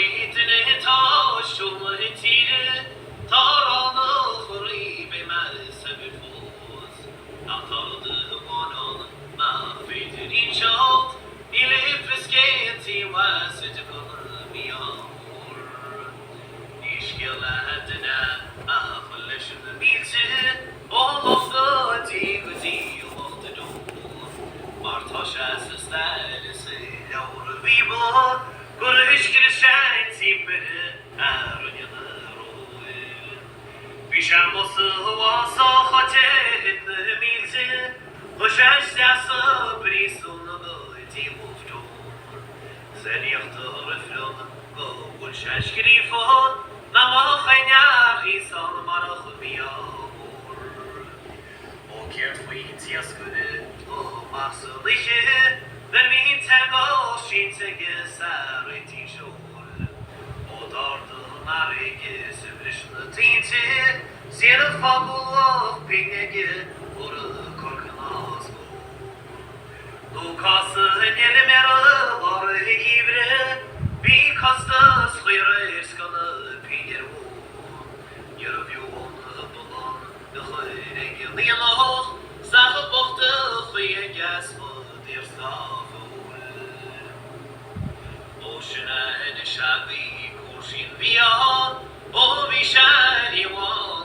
ويتنه تاش ومهتير تارانه خري بمسب فوز اعترض وانا ما فيدرين شوط إلي فسكيتي واسد قلبي أمور إشكال هدنا أخلش ذبيته ومفتاتي قدي وقت دور مرتاش أسستالس لور بيبو كل إشكال شانتي بره أرن يضروه بيشمس واسا خاطر ميلته وشاش صبري صنبتي مفتوح زني يختار فلوم قول شاش كريفون نما خينيا خيسان مرخ بيامور وكيف ويت يسكن ومحصليشه برمي تقاش تقسارتي شول ودارد ناريك سبرش نتينتي زير فابوه بينك korkmaz bu. Lukası nelemere var ibre, bir kastı sıyrı skalı pinir bu. Yarıp yolunu bulan, dıhıyre gildiğine, zahı baktı hıya gasmı dir saful. Boşuna neşabi kurşin biya, o bişani var.